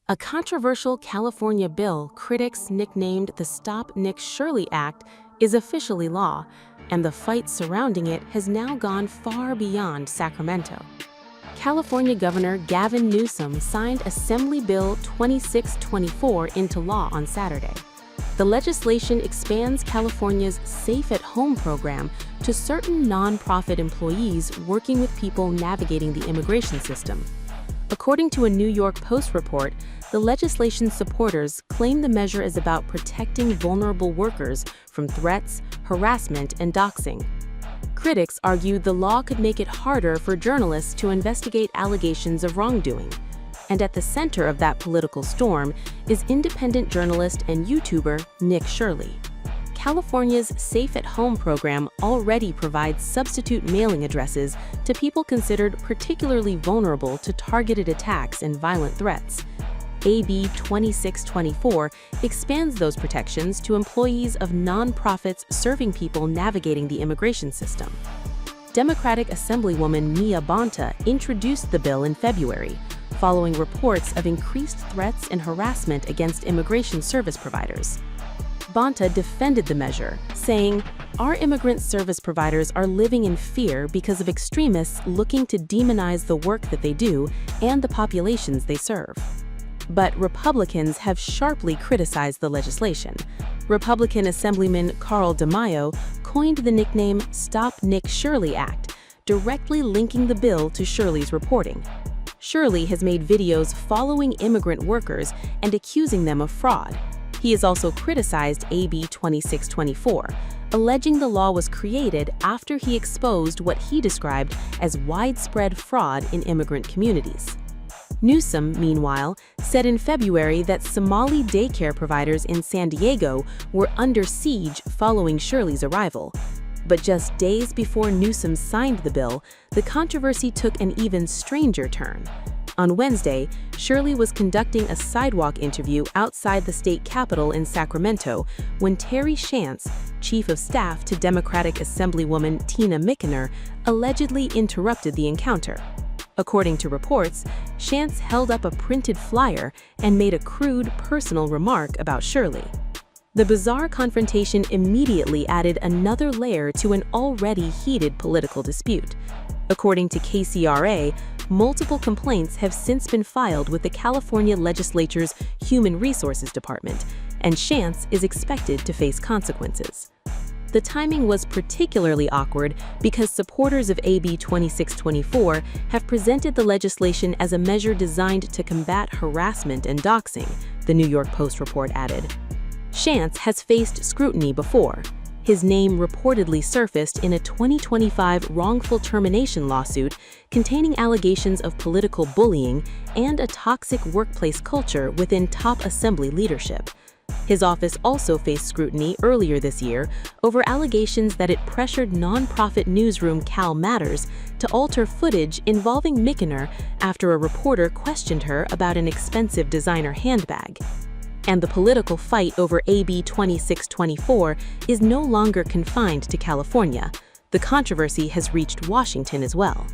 A controversial California bill critics nicknamed the Stop Nick Shirley Act is officially law, and the fight surrounding it has now gone far beyond Sacramento. California Governor Gavin Newsom signed Assembly Bill 2624 into law on Saturday. The legislation expands California's Safe at Home program to certain nonprofit employees working with people navigating the immigration system. According to a New York Post report, the legislation's supporters claim the measure is about protecting vulnerable workers from threats, harassment, and doxxing. Critics argue the law could make it harder for journalists to investigate allegations of wrongdoing. And at the center of that political storm is independent journalist and YouTuber Nick Shirley. California's Safe at Home program already provides substitute mailing addresses to people considered particularly vulnerable to targeted attacks and violent threats. AB 2624 expands those protections to employees of nonprofits serving people navigating the immigration system. Democratic Assemblywoman Mia Bonta introduced the bill in February, following reports of increased threats and harassment against immigration service providers. Bonta defended the measure, saying, "Our immigrant service providers are living in fear because of extremists looking to demonize the work that they do and the populations they serve." But Republicans have sharply criticized the legislation. Republican Assemblyman Carl DeMaio coined the nickname Stop Nick Shirley Act, directly linking the bill to Shirley's reporting. Shirley has made videos following immigrant workers and accusing them of fraud. He has also criticized AB 2624, alleging the law was created after he exposed what he described as widespread fraud in immigrant communities. Newsom, meanwhile, said in February that Somali daycare providers in San Diego were under siege following Shirley's arrival. But just days before Newsom signed the bill, the controversy took an even stranger turn. On Wednesday, Shirley was conducting a sidewalk interview outside the state capitol in Sacramento when Terry Shantz, chief of staff to Democratic Assemblywoman Tina Michener, allegedly interrupted the encounter. According to reports, Shantz held up a printed flyer and made a crude, personal remark about Shirley. The bizarre confrontation immediately added another layer to an already heated political dispute. According to KCRA, multiple complaints have since been filed with the California Legislature's Human Resources Department, and Shantz is expected to face consequences. The timing was particularly awkward because supporters of AB 2624 have presented the legislation as a measure designed to combat harassment and doxing, the New York Post report added. Shantz has faced scrutiny before. His name reportedly surfaced in a 2025 wrongful termination lawsuit containing allegations of political bullying and a toxic workplace culture within top Assembly leadership. His office also faced scrutiny earlier this year over allegations that it pressured nonprofit newsroom Cal Matters to alter footage involving Michener after a reporter questioned her about an expensive designer handbag. And the political fight over AB 2624 is no longer confined to California. The controversy has reached Washington as well.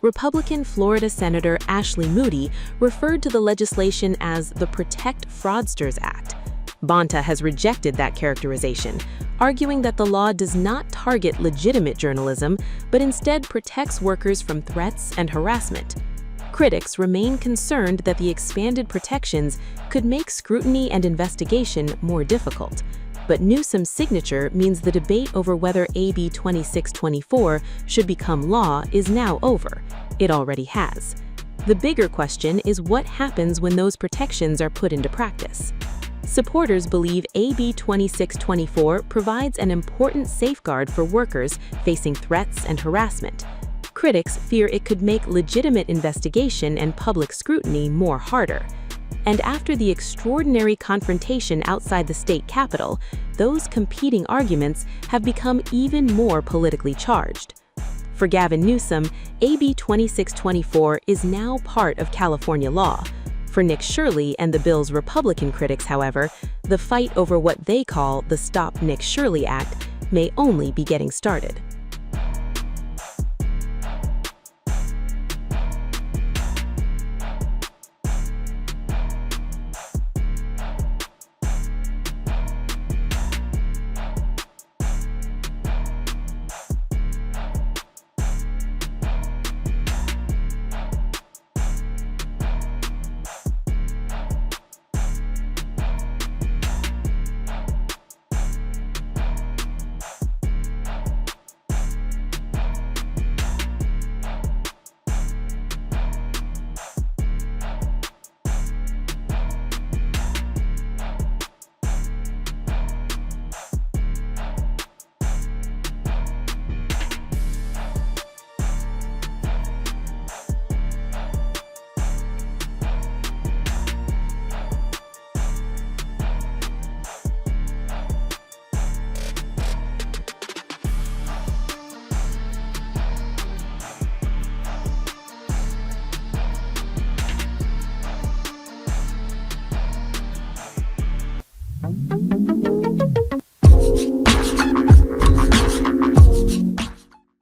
Republican Florida Senator Ashley Moody referred to the legislation as the Protect Fraudsters Act. Bonta has rejected that characterization, arguing that the law does not target legitimate journalism, but instead protects workers from threats and harassment. Critics remain concerned that the expanded protections could make scrutiny and investigation more difficult. But Newsom's signature means the debate over whether AB 2624 should become law is now over. It already has. The bigger question is what happens when those protections are put into practice. Supporters believe AB 2624 provides an important safeguard for workers facing threats and harassment. Critics fear it could make legitimate investigation and public scrutiny more harder. And after the extraordinary confrontation outside the state capitol, those competing arguments have become even more politically charged. For Gavin Newsom, AB 2624 is now part of California law. For Nick Shirley and the bill's Republican critics, however, the fight over what they call the Stop Nick Shirley Act may only be getting started.